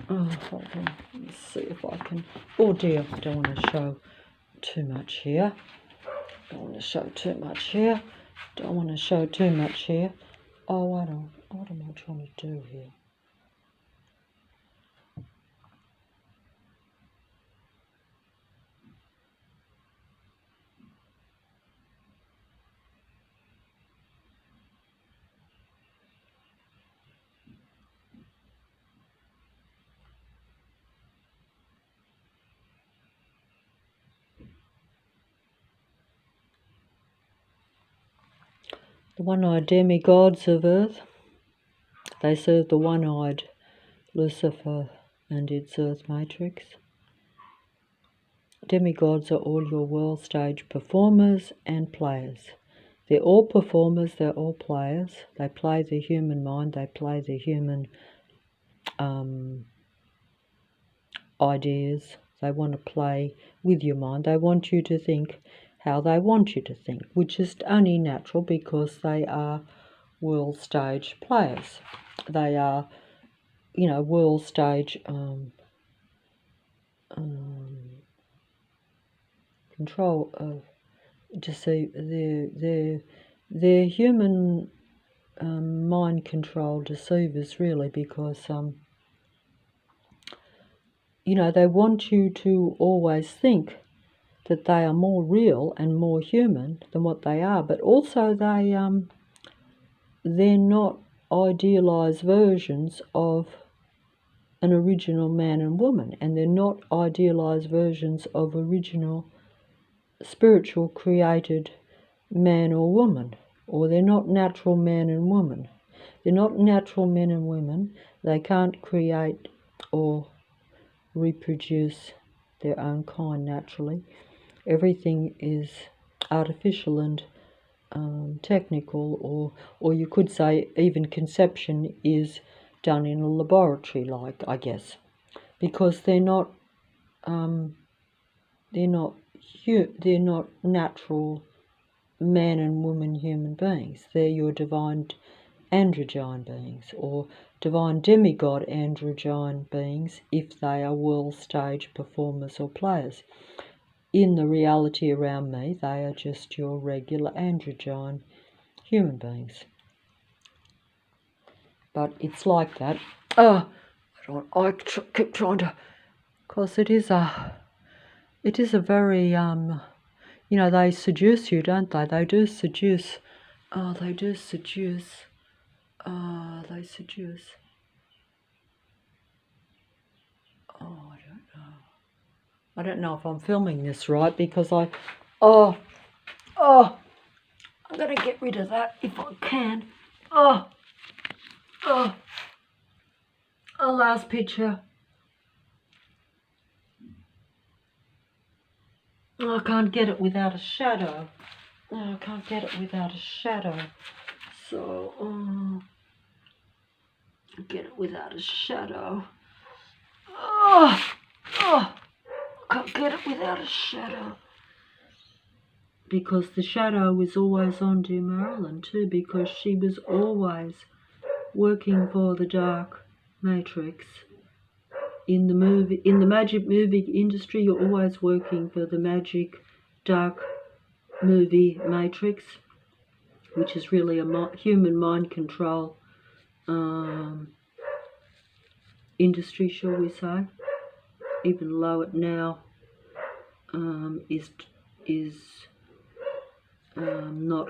[SPEAKER 1] Hold on, let's see if I can, oh dear, I don't want to show too much here. Don't want to show too much here. Don't want to show too much here. Oh, what am I trying to do here? The one-eyed demigods of Earth, they serve the one-eyed Lucifer and its Earth matrix. Demigods are all your world stage performers and players. They're all performers, they're all players. They play the human mind, they play the human ideas. They want to play with your mind. They want you to think how they want you to think, which is only natural because they are world stage players. They are, world stage control of, they're human mind control deceivers, really, because they want you to always think that they are more real and more human than what they are, but also they're not idealized versions of an original man and woman, and they're not idealized versions of original spiritual created man or woman, or they're not natural man and woman. They're not natural men and women. They can't create or reproduce their own kind naturally. Everything is artificial and technical, or you could say even conception is done in a laboratory, like, I guess, because they're not natural man and woman human beings. They're your divine androgyne beings, or divine demigod androgyne beings, if they are world stage performers or players. In the reality around me, they are just your regular androgyne human beings. But it's like that. I keep trying to, because it is a very, they seduce you, don't they? They do seduce. They do seduce. They seduce. I don't know if I'm filming this right, because I'm going to get rid of that if I can. Last picture. I can't get it without a shadow. I can't get it without a shadow. So, get it without a shadow. Can't get it without a shadow. Because the shadow was always on dear Marilyn too, because she was always working for the dark matrix. In the magic movie industry, you're always working for the magic dark movie matrix, which is really a human mind control industry, shall we say. even though it now is not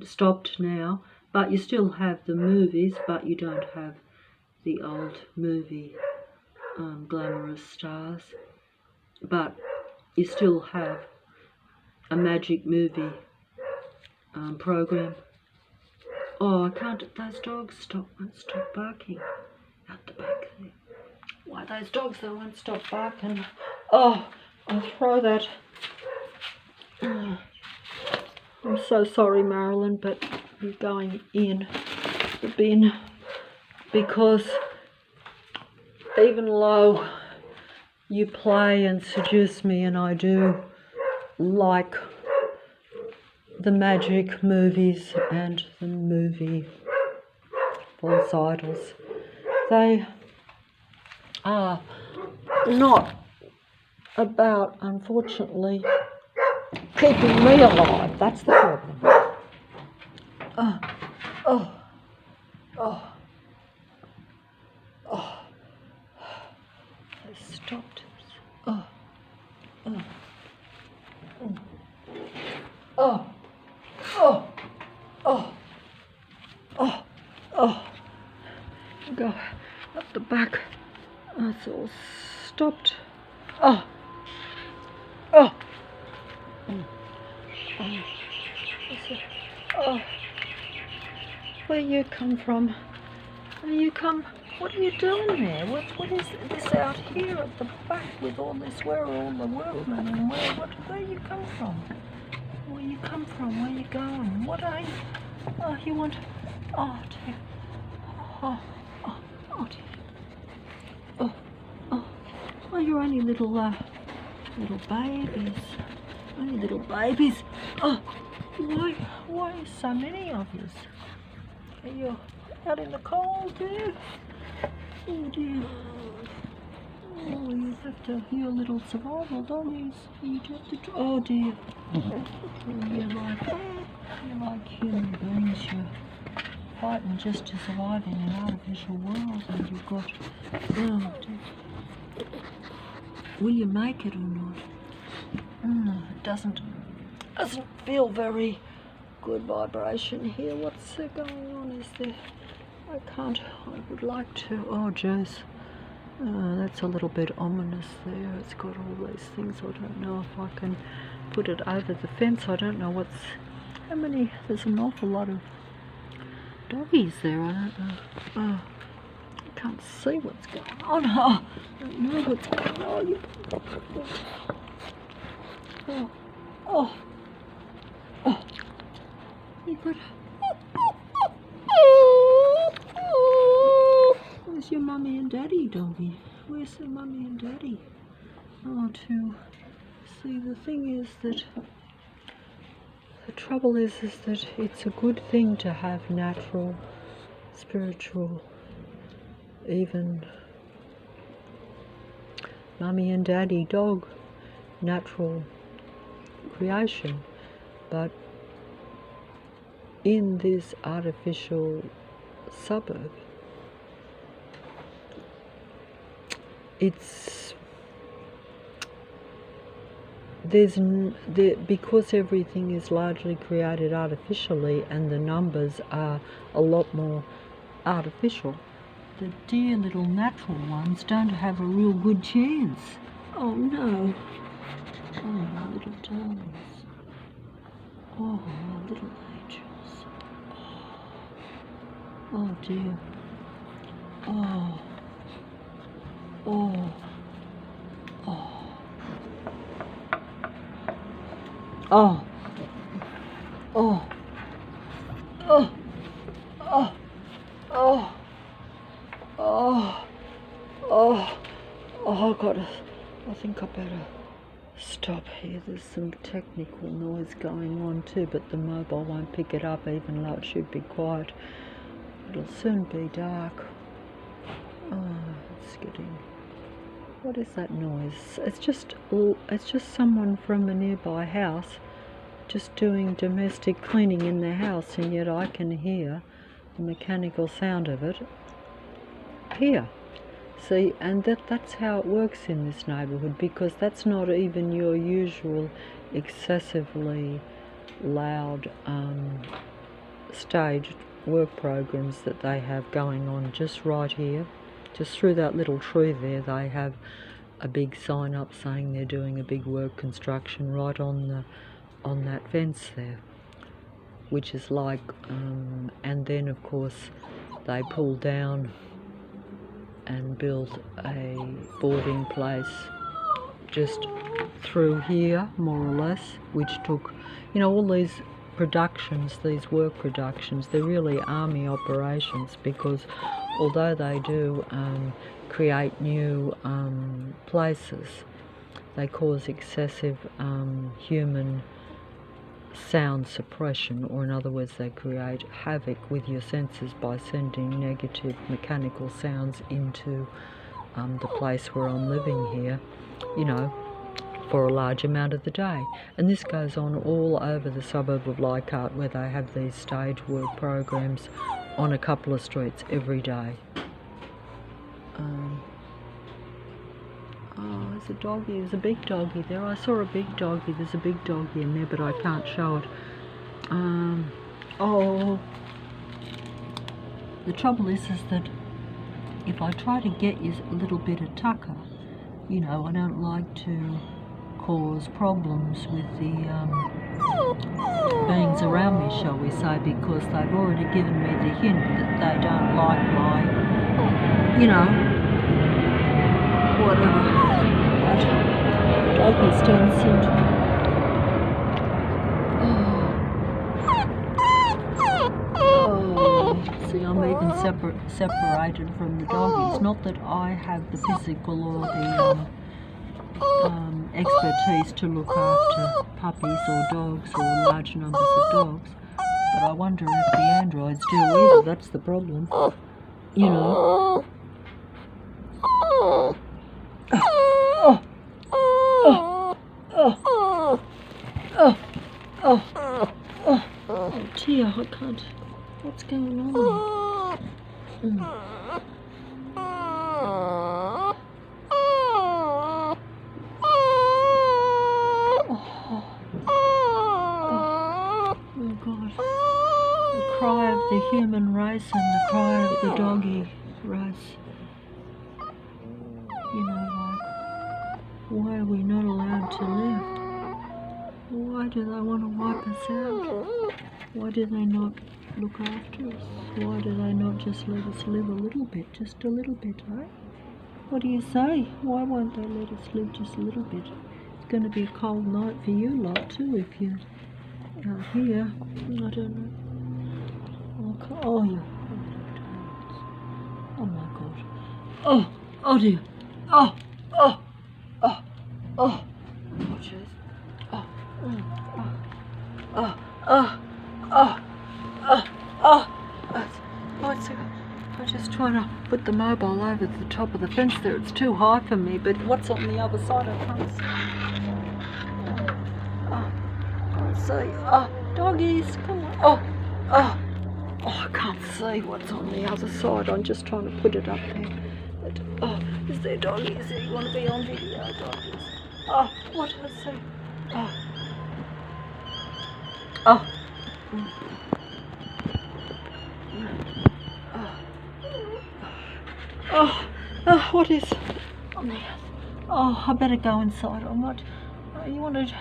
[SPEAKER 1] stopped now, but you still have the movies, but you don't have the old movie glamorous stars, but you still have a magic movie program. Oh, I can't, those dogs won't stop barking out the back there. Why, those dogs, they won't stop barking. Oh, I'll throw that. Oh, I'm so sorry, Marilyn, but you're going in the bin, because even though you play and seduce me, and I do like the magic movies and the movie false idols, they are not about, unfortunately, keeping me alive. That's the problem. They stopped. Go up the back. It's all stopped. Where you come from? Where you come? What are you doing there? What is this out here at the back with all this? Where are all the workmen, and where you come from? Where you come from? Where you going? What are you? Oh, you want? Oh dear. Oh dear. Oh, you're only little babies. Only little babies. Oh, why so many of you? Are you out in the cold, dear? Oh dear. Oh, you have to, you're little survival doggies. You have to, oh dear. You're like human beings. You're fighting just to survive in an artificial world, and you've got, oh dear. Will you make it or not? It doesn't feel very good vibration here. What's going on? Is there? I would like to. Oh, jeez. That's a little bit ominous there. It's got all these things. I don't know if I can put it over the fence. I don't know how many. There's an awful lot of doggies there. I don't know. I can't see what's going on. I don't know what's going on. You got. Where's your mummy and daddy, doggy? Where's the mummy and daddy? Oh, to see, the thing is that the trouble is that it's a good thing to have natural, spiritual, even mummy and daddy dog, natural creation, but in this artificial suburb, because everything is largely created artificially and the numbers are a lot more artificial, the dear little natural ones don't have a real good chance. Oh no. Oh, my little darlings. Oh, my little angels. Oh dear. Oh. Oh. Oh. Oh. Oh. Oh. Oh. Oh. Oh. Oh. Oh, God. I think I better stop here. There's some technical noise going on too, but the mobile won't pick it up even though it should be quiet. It'll soon be dark. Oh, it's getting... What is that noise? It's just someone from a nearby house just doing domestic cleaning in their house, and yet I can hear the mechanical sound of it here. See, and that's how it works in this neighbourhood, because that's not even your usual excessively loud staged work programs that they have going on just right here. Just through that little tree there, they have a big sign up saying they're doing a big work construction right on that fence there, which is like, and then of course they pull down and built a boarding place just through here, more or less, which took, all these productions, these work productions, they're really army operations, because although they do create new places, they cause excessive human sound suppression, or in other words, they create havoc with your senses by sending negative mechanical sounds into the place where I'm living here, for a large amount of the day. And this goes on all over the suburb of Leichhardt, where they have these stage work programs on a couple of streets every day. Oh, there's a doggy. There's a big doggy there. I saw a big doggy. There's a big doggy in there, but I can't show it. Oh, the trouble is that if I try to get you a little bit of tucker, I don't like to cause problems with the beings around me, shall we say, because they've already given me the hint that they don't like my, whatever. But doggies don't seem to. See, I'm even separated from the doggies. Not that I have the physical or the expertise to look after puppies or dogs or large numbers of dogs, but I wonder if the androids do either. That's the problem, Oh dear, I can't. What's going on? Oh God. The cry of the human race and the cry of the doggy race. Why are we not allowed to live? Why do they want to wipe us out? Why do they not look after us? Why do they not just let us live a little bit, just a little bit, eh? What do you say? Why won't they let us live just a little bit? It's going to be a cold night for you lot too if you're out here. I don't know. Oh, yeah. Oh my God. Oh dear. Oh jeez. I'm just trying to put the mobile over the top of the fence there. It's too high for me, but what's on the other side I can't see. Doggies, come on. I can't see what's on the other side. I'm just trying to put it up there. But, is there doggies there? You want to be on video, doggies? What did I say? What is on the I better go inside. I'm not. You wanted?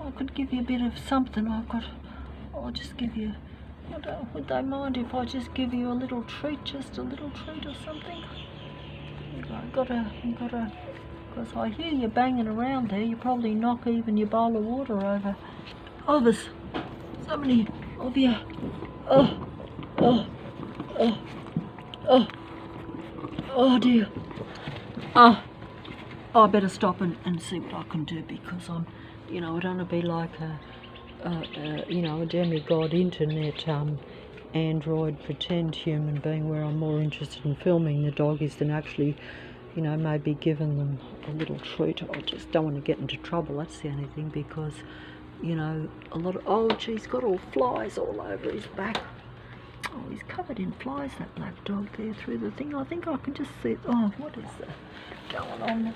[SPEAKER 1] I could give you a bit of something. I'll just give you. Would they mind if I just give you a little treat, just a little treat or something? I gotta. Because I hear you banging around there. You probably knock even your bowl of water over. Oh, there's so many of you. Oh dear. I better stop and see what I can do, because I'm, I don't want to be like a demigod internet android pretend human being, where I'm more interested in filming the doggies than actually, maybe giving them a little treat. I just don't want to get into trouble. That's the only thing, because, a lot of, oh geez, got all flies all over his back. Oh, he's covered in flies, that black dog there through the thing. I think I can just see. Oh, what is that going on?